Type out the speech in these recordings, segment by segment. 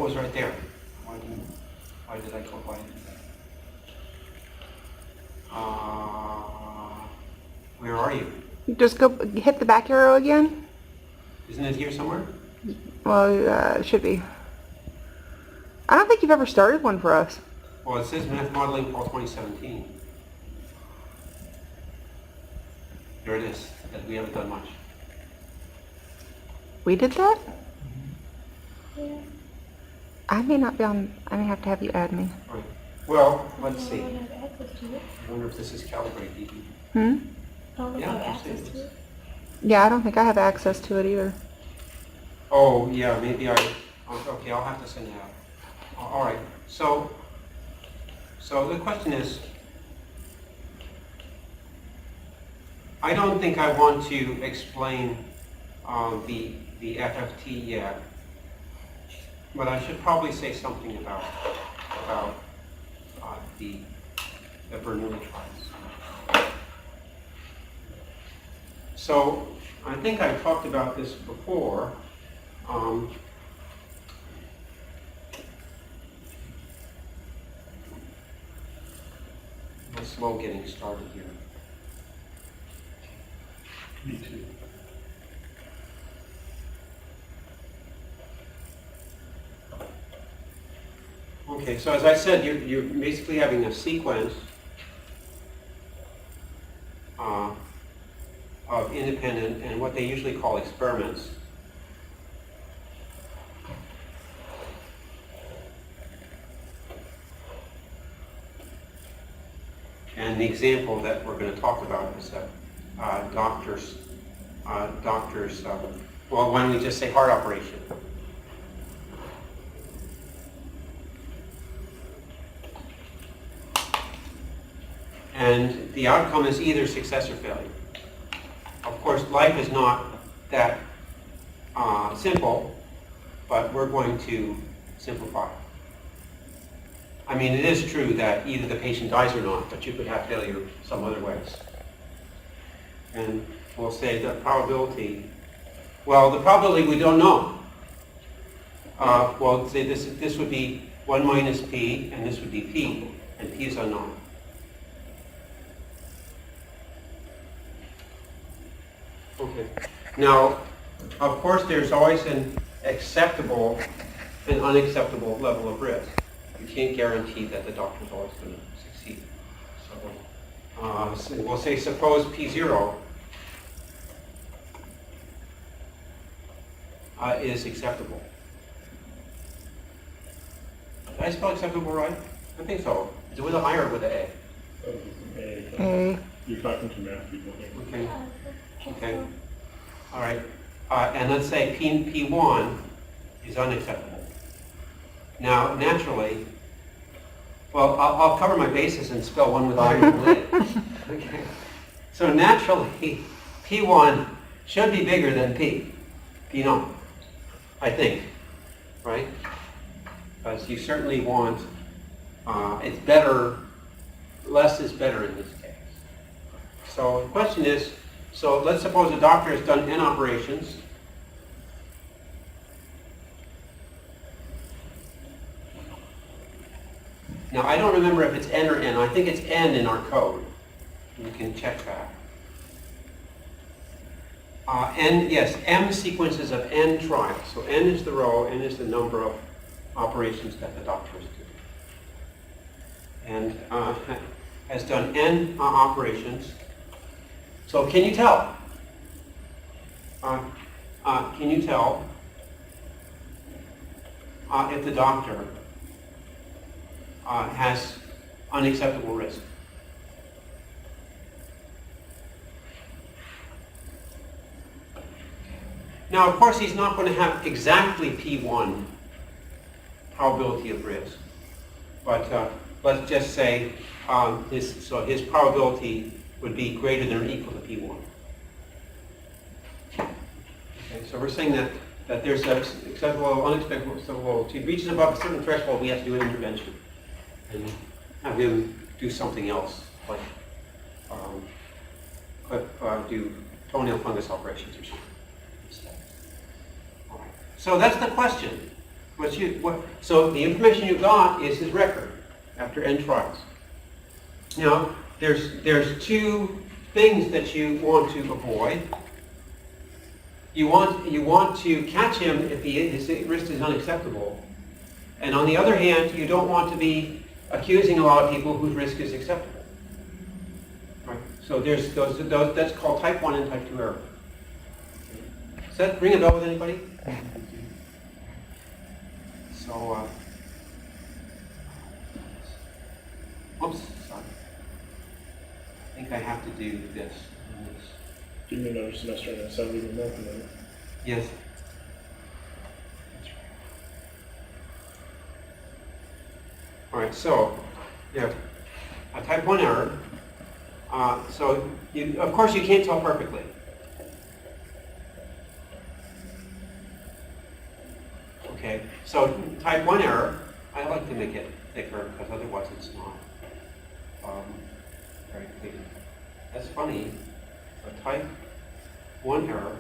was right there. Why did I go by it? Where are you? Just go hit the back arrow again. Isn't it here somewhere? Well, it should be. I don't think you've ever started one for us. Well, it says Math Modeling Fall 2017. There it is. We haven't done much. We did that? Yeah. I may not be on. I may have to have you add me. Right. Well, let's see. I don't have access to it. I wonder if this is calibrated even. Hmm? I don't Yeah, have actually access it to is. it. Yeah, I don't think I have access to it either. Oh, yeah, maybe okay, I'll have to send it out. All right, so the question is, I don't think I want to explain the FFT yet, but I should probably say something about the Bernoulli trials. So I think I talked about this before. I'm slow getting started here. Me too. Okay, so as I said, you're basically having a sequence of independent and what they usually call experiments. And the example that we're going to talk about is doctors, well, why don't we just say heart operation? And the outcome is either success or failure. Of course, life is not that simple, but we're going to simplify. I mean, it is true that either the patient dies or not, but you could have failure some other ways. And we'll say the probability, well, the probability we don't know. Well, say this would be 1 minus p, and this would be p, and p is unknown. Okay. Now, of course, there's always an acceptable and unacceptable level of risk. You can't guarantee that the doctor's always going to succeed. So we'll say suppose P0 is acceptable. Did I spell acceptable right? I think so. Is it with an I or with an A? A. You're talking to math people here. Okay. Okay. All right. And let's say P1 is unacceptable. Now, naturally, well, I'll cover my bases and spell one with I and with it. Okay. So naturally, P1 should be bigger than P0, I think, right? Because you certainly want, it's better, less is better in this case. So the question is, so let's suppose a doctor has done n operations. Now, I don't remember if it's n or n. I think it's n in our code. You can check that. N, yes, m sequences of n trials. So n is the row, n is the number of operations that the doctor is doing. And has done n operations. So can you tell? Can you tell if the doctor has unacceptable risk? Now, of course, he's not going to have exactly P1 probability of risk, but let's just say his probability would be greater than or equal to P1. Okay, so we're saying that there's an acceptable, unacceptable, so if he reaches above a certain threshold, we have to do an intervention and have him do something else, like do toenail fungus operations or something instead. All right. So that's the question. So the information you got is his record after n trials. Now, there's two things that you want to avoid. You want to catch him if his risk is unacceptable. And on the other hand, you don't want to be accusing a lot of people whose risk is acceptable. Right? So there's those, that's called type 1 and type 2 error. Does that ring a bell with anybody? So, oops, sorry. I think I have to do this. Give me another semester and that's how we were working on it. Yes. All right, so you have a type 1 error. So, of course, you can't tell perfectly. Okay, so type 1 error, I like to make it thicker because otherwise it's not very clear. That's funny. A type 1 error.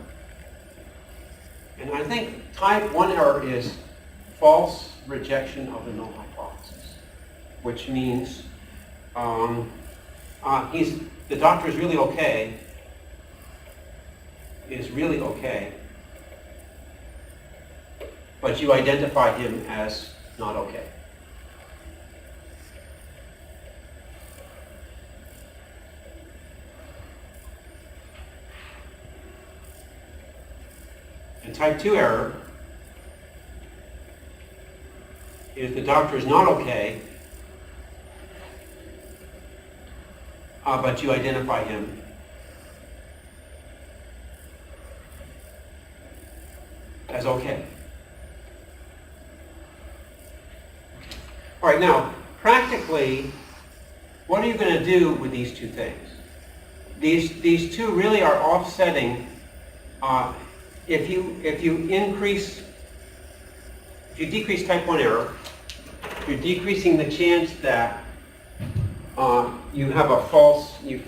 And I think type 1 error is false rejection of the null hypothesis, which means the doctor is really okay, but you identify him as not okay. And type 2 error is the doctor is not okay, but you identify him as okay. All right, now, practically, what are you going to do with these two things? These two really are offsetting. If you decrease type 1 error, you're decreasing the chance that you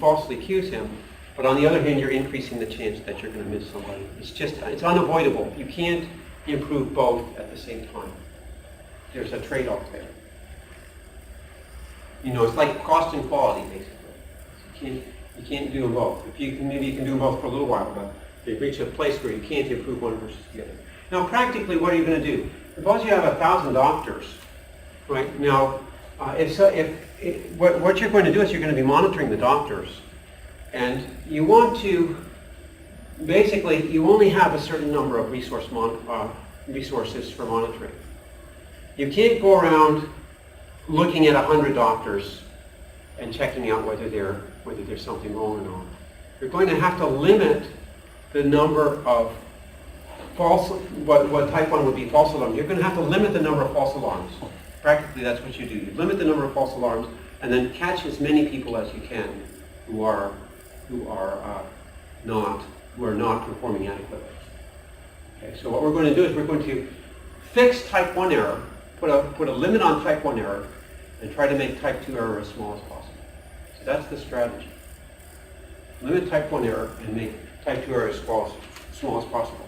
falsely accuse him, but on the other hand, you're increasing the chance that you're going to miss somebody. It's unavoidable. You can't improve both at the same time. There's a trade-off there. You know, it's like cost and quality, basically. You can't do them both. Maybe you can do them both for a little while, but you reach a place where you can't improve one versus the other. Now, practically, what are you going to do? Suppose you have 1,000 doctors, right? Now, what you're going to do is you're going to be monitoring the doctors, and you want to, basically, you only have a certain number of resources for monitoring. You can't go around looking at 100 doctors and checking out whether there's something wrong or not. You're going to have to limit the number of what type 1 would be false alarms. You're going to have to limit the number of false alarms. Practically, that's what you do. You limit the number of false alarms and then catch as many people as you can who are not performing adequately. Okay, so what we're going to do is we're going to fix type 1 error, put a limit on type 1 error, and try to make type 2 error as small as possible. So that's the strategy. Limit type 1 error and make type 2 error as small as possible.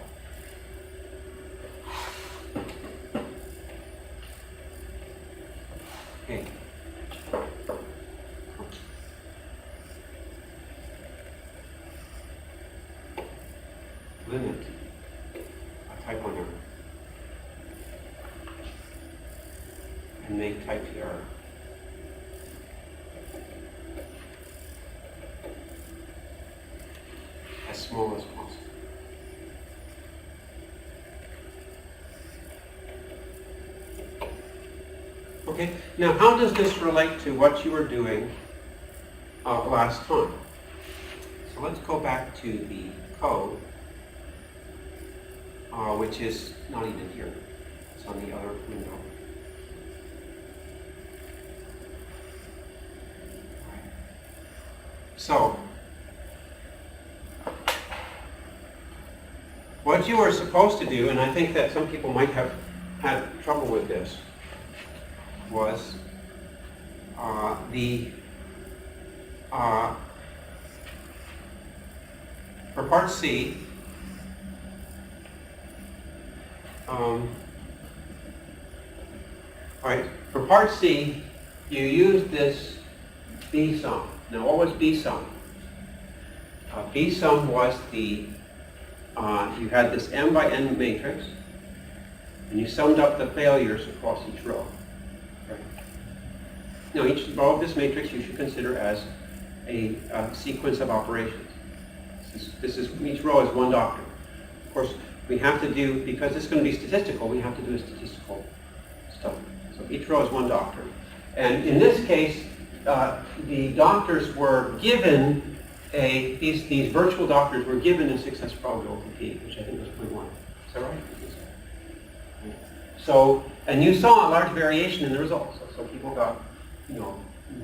Okay. Limit type 1 error and make type 2 error as small as possible. Okay, now how does this relate to what you were doing last time? So let's go back to the code, which is not even here. It's on the other window. So, what you were supposed to do, and I think that some people might have had trouble with this, was for part C, All right, for part C, you use this B sum. Now, what was B sum? B sum was the, you had this m by n matrix, and you summed up the failures across each row. Right? Now, each row of this matrix you should consider as a sequence of operations. Each row is one doctor. Of course, we have to do, because it's going to be statistical, we have to do a statistical study. So each row is one doctor. And in this case, the doctors were given these virtual doctors were given a success probability P, which I think was 0.1. Is that right? So, and you saw a large variation in the results. So people got, you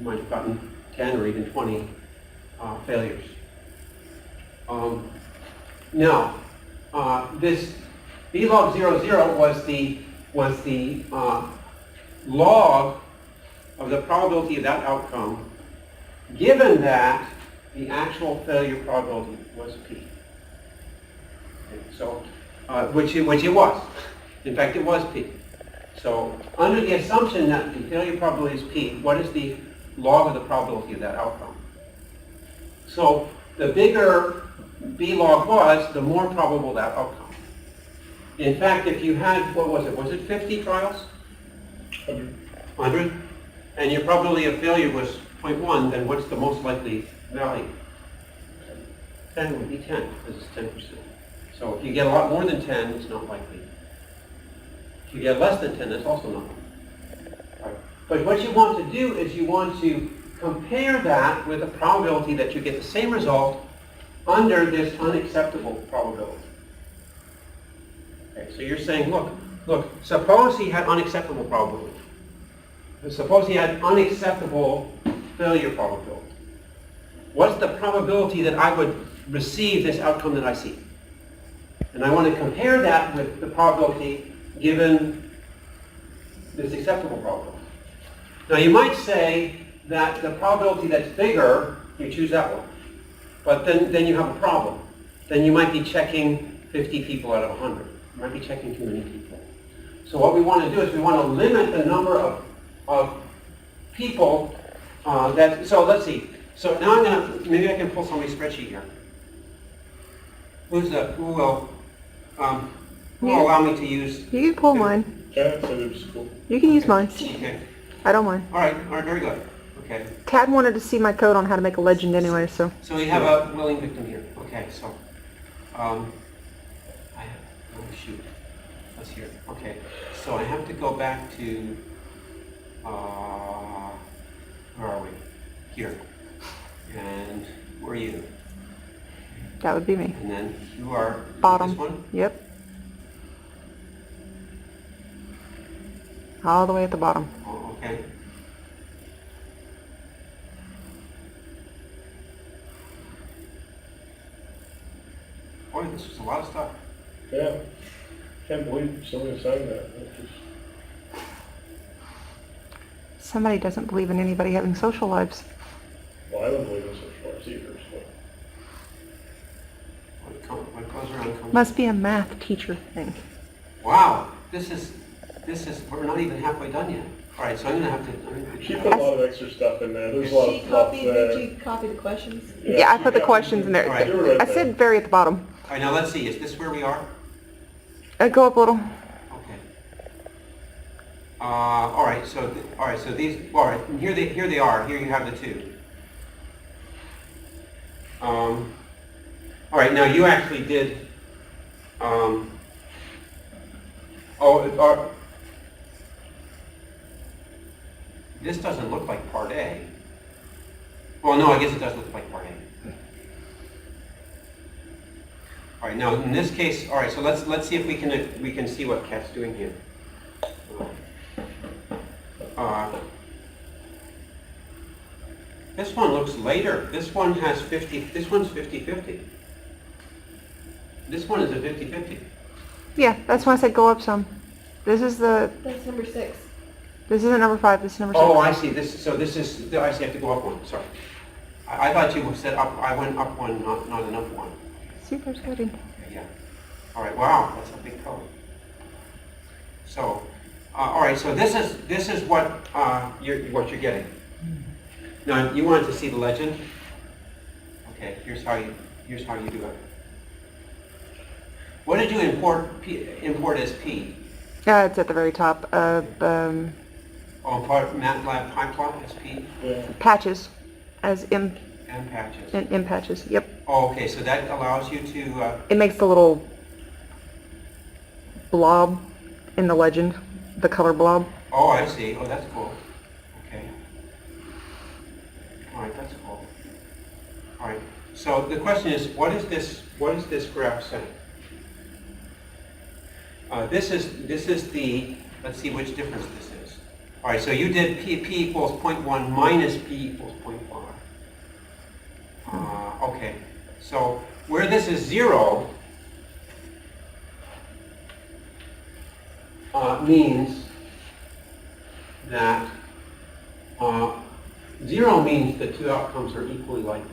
might have gotten 10 or even 20 failures. Now, this B log 00 was the log of the probability of that outcome, given that the actual failure probability was P. Okay, so, which it was. In fact, it was P. So, under the assumption that the failure probability is P, what is the log of the probability of that outcome? So, the bigger B log was, the more probable that outcome. In fact, if you had, what was it? Was it 50 trials? 100. 100? And your probability of failure was 0.1, then what's the most likely value? 10 would be 10, because it's 10%. So if you get a lot more than 10, it's not likely. If you get less than 10, that's also not likely. Right. But what you want to do is you want to compare that with a probability that you get the same result under this unacceptable probability. Okay, so you're saying, look, suppose he had unacceptable probability. Suppose he had unacceptable failure probability. What's the probability that I would receive this outcome that I see? And I want to compare that with the probability given this acceptable probability. Now you might say that the probability that's bigger, you choose that one. But then you have a problem. Then you might be checking 50 people out of 100. You might be checking too many people. So what we want to do is we want to limit the number of people so let's see. So now maybe I can pull somebody's spreadsheet here. Who will allow me to use? You can pull mine. Yeah, so it was cool. You can use mine. Okay. I don't mind. All right, very good. Okay. Tad wanted to see my code on how to make a legend anyway, so. So we have a willing victim here. Okay, so oh shoot. Let's hear. Okay. So I have to go back to where are we? Here. And where are you? That would be me. And then you are Bottom. This one? Yep. All the way at the bottom. Oh, okay. Boy, this was a lot of stuff. Yeah. Can't believe somebody signed that. That's just... Somebody doesn't believe in anybody having social lives. Well, I don't believe in social lives either, so. What goes around comes. Must be a math teacher thing. Wow, this is, we're not even halfway done yet. All right, so I'm gonna have to. She put a lot of extra stuff in there. There's a lot of stuff there. Did you copy the questions? Yeah, I she put the got- questions in there. All right. You were right I there. said very at the bottom. All right, now let's see, is this where we are? Go up a little. Okay. All right, so these, all right, and here they are. Here you have the two. All right, now you actually did. This doesn't look like part A. Well, no, I guess it does look like part A. All right, now in this case, all right, so let's see if we can see what Kat's doing here. This one looks later. This one has 50. This one's 50-50. This one is a 50-50. Yeah, that's why I said go up some. This is the. That's number 6. This isn't number 5. This is number 6. Oh, I see. This is. I see. I have to go up one. Sorry. I thought you said up. I went up one, not enough one. Super exciting. Okay, yeah. All right. Wow, that's a big code. So, all right, so this is what you're getting. Now, you wanted to see the legend? Okay, here's how you do it. What did you import as P? It's at the very top of Oh, MATLAB PyPlot as P? Yeah. patches as M And patches. and M patches. Yep. Oh, okay, so that allows you to, It makes the little blob in the legend, the color blob. oh, I see. Oh, that's cool. Okay. All right, that's cool. All right. So the question is, what is this graph saying? This is the, let's see which difference this is. All right, so you did P equals 0.1 minus P equals 0.5. Okay, so where this is 0 means that 0 means the two outcomes are equally likely.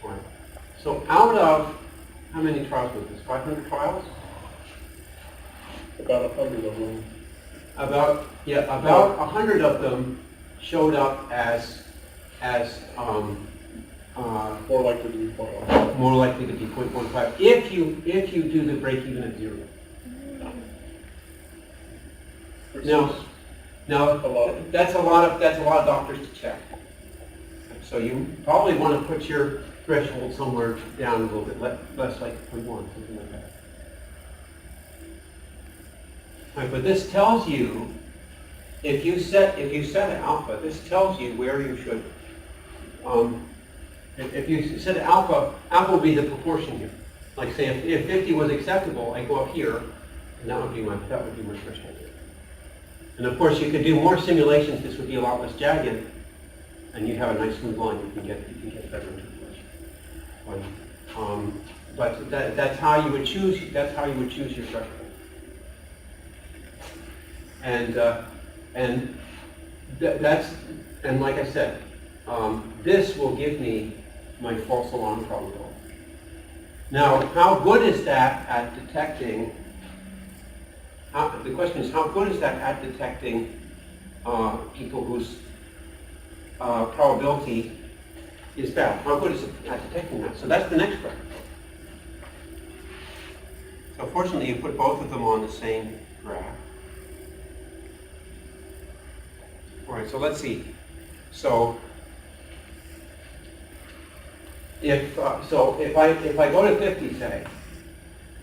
All right. So out of, how many trials was this? 500 trials? About 100 of them. About 100 of them showed up as More likely to be 0.1. more likely to be 0.15 if you do the break even at 0. Now A lot. that's a lot of doctors to check. So you probably want to put your threshold somewhere down a little bit, less like 0.1, something like that. All right, but this tells you, if you set an alpha, this tells you where you should. If you set alpha will be the proportion here. Like say if 50 was acceptable, I go up here, and that would be my threshold. And of course, you could do more simulations. This would be a lot less jagged, and you'd have a nice smooth line. You can get better interpolation. But that's how you would choose. That's how you would choose your threshold. And like I said, this will give me my false alarm probability. Now, how good is that at detecting? The question is, how good is that at detecting people whose probability is bad? How good is it at detecting that? So that's the next question. So fortunately, you put both of them on the same graph. All right, so let's see. So if I go to 50, say,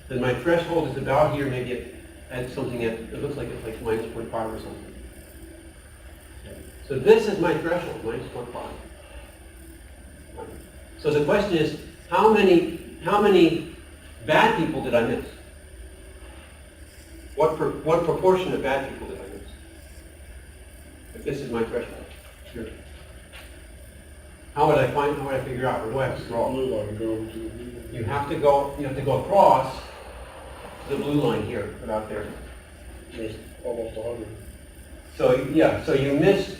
then my threshold is about here, maybe at something it looks like it's like minus 0.5 or something. So this is my threshold, minus 0.5. So the question is, how many bad people did I miss? What proportion of bad people did I miss? If this is my threshold. Sure. How would I figure out? Where do I have to scroll? Blue line, go to the blue line. You have to go across the blue line here, about there. There's almost 100. So yeah, so you missed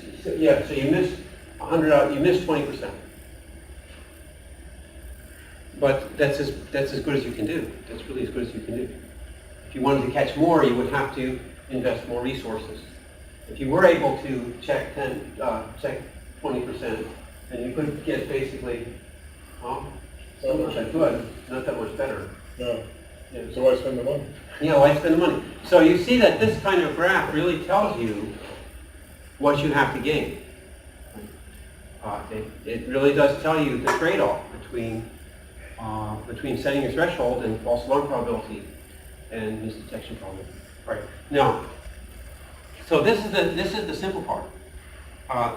100 out, you missed 20%. But that's as good as you can do. That's really as good as you can do. If you wanted to catch more, you would have to invest more resources. If you were able to check 20%, then you could get basically, not that good, not that much better. No. Yeah. So why spend the money? Yeah, why spend the money? So you see that this kind of graph really tells you what you have to gain. It really does tell you the trade-off between setting your threshold and false alarm probability and misdetection probability. Right. Now, so this is the simple part.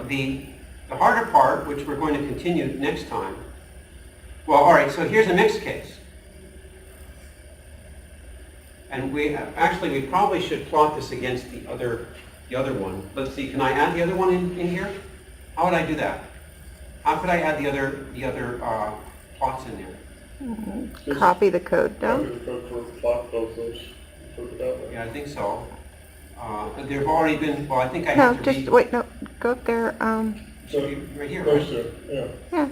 The harder part, which we're going to continue next time. Well, all right. So here's a mixed case, and we probably should plot this against the other one. Let's see. Can I add the other one in here? How would I do that? How could I add the other plots in there? Copy the code down. Copy the code for plot both those. Put it that way. Yeah, I think so. There have already been. Well, I think I No, have to just read. wait. No, go up there. So Right here. those Right? two, yeah. Yeah,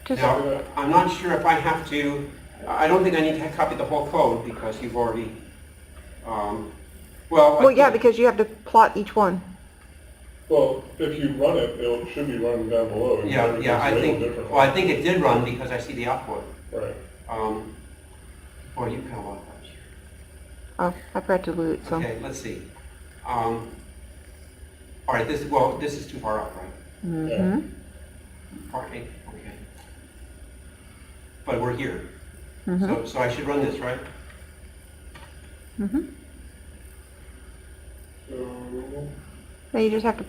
just Now, I'm not sure if I have to. I don't think I need to copy the whole code because you've already. Well, Well, Well, yeah, because you have to plot each one. Well, if you run it, it should be running down below. and yeah, everything's I labeled think, differently. well, I think it did run because I see the output. Right. Boy, you've got a lot of buttons here. Oh, I forgot to loot, so. Okay, let's see. All right, this is too far up, right? Mm-hmm. Part 8, okay. But we're here. Mm-hmm. So I should run this, right? Mm-hmm. So, Now you just have to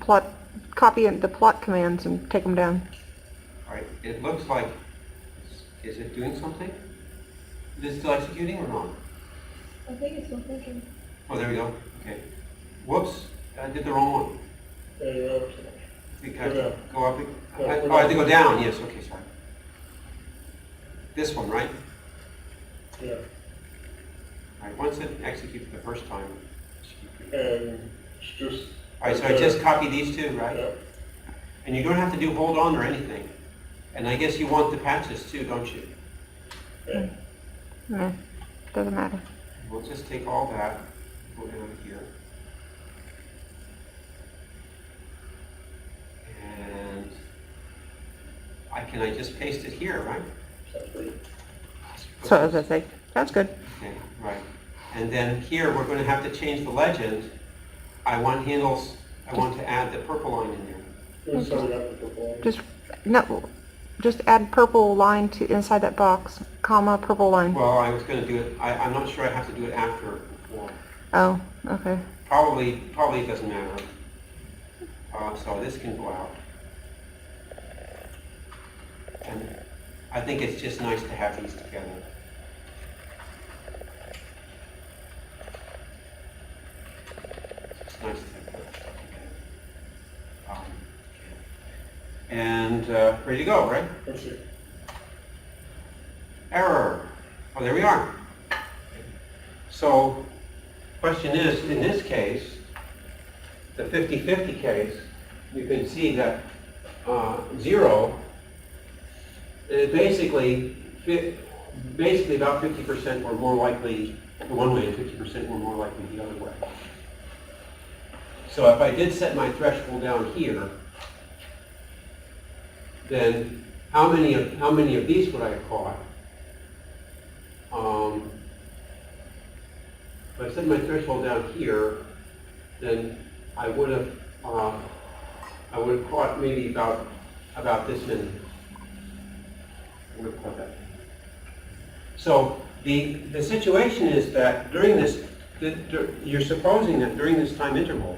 copy the plot commands and take them down. All right, it looks like, is it doing something? Is it still executing or not? I think it's still thinking. Oh, there we go, okay. Whoops, I did the wrong one. yeah, you're out. I think I have Go to down. go up. No, I go have to down. go down, yes, okay, sorry. This one, right? Yeah. All right, once it executes the first time. And it's just. All right, so I just copy these two, right? Yeah. And you don't have to do hold on or anything. And I guess you want the patches too, don't you? Yeah. No, doesn't matter. We'll just take all that, go down here. And I just paste it here, right? Sounds great. So as I say, that's good. Okay, right. And then here, we're going to have to change the legend. I want handles, I want to add the purple line in there. Let's start out the purple one. Just add purple line to inside that box, comma, purple line. Well, I was going to do it, I'm not sure I have to do it after or before. Oh, okay. Probably it doesn't matter. So this can go out. And I think it's just nice to have these together. It's nice to have that stuff together. And ready to go, right? Let's see. Error. Oh, there we are. So, question is, in this case, the 50-50 case, you can see that 0 is basically about 50% or more likely the one way and 50% or more likely the other way. So if I did set my threshold down here, then how many of these would I have caught? If I set my threshold down here, then I would have caught maybe about this many. I would have caught that. So the situation is that during this, you're supposing that during this time interval,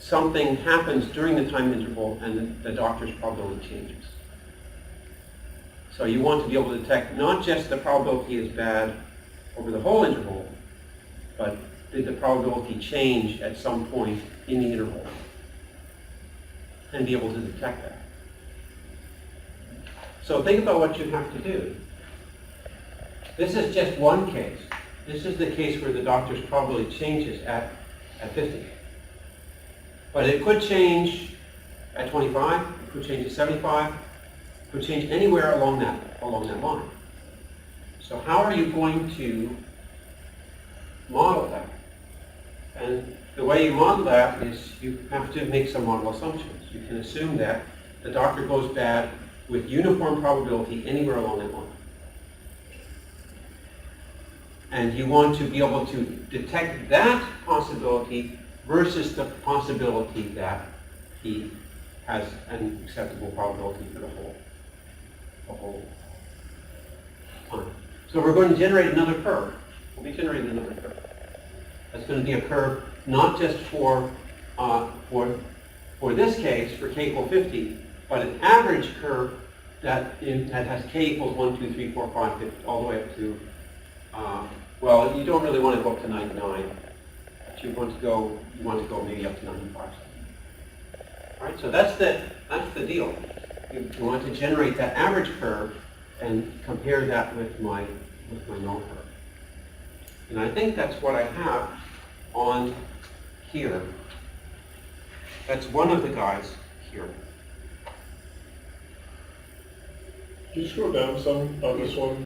something happens during the time interval and the doctor's probability changes. So you want to be able to detect not just the probability is bad over the whole interval, but did the probability change at some point in the interval, and be able to detect that. So think about what you have to do. This is just one case. This is the case where the doctor's probability changes at 50. But it could change at 25, it could change at 75, it could change anywhere along that line. So how are you going to model that? And the way you model that is you have to make some model assumptions. You can assume that the doctor goes bad with uniform probability anywhere along that line. And you want to be able to detect that possibility versus the possibility that he has an acceptable probability for the whole time. So we're going to generate another curve. We'll be generating another curve. That's going to be a curve not just for this case, for k equal 50, but an average curve that has k equals 1, 2, 3, 4, 5, 50, all the way up to, well, you don't really want to go up to 99. But you want to go maybe up to 95. All right, so that's the deal. You want to generate that average curve and compare that with my null curve. And I think that's what I have on here. That's one of the guys here. Can you scroll down some on this one?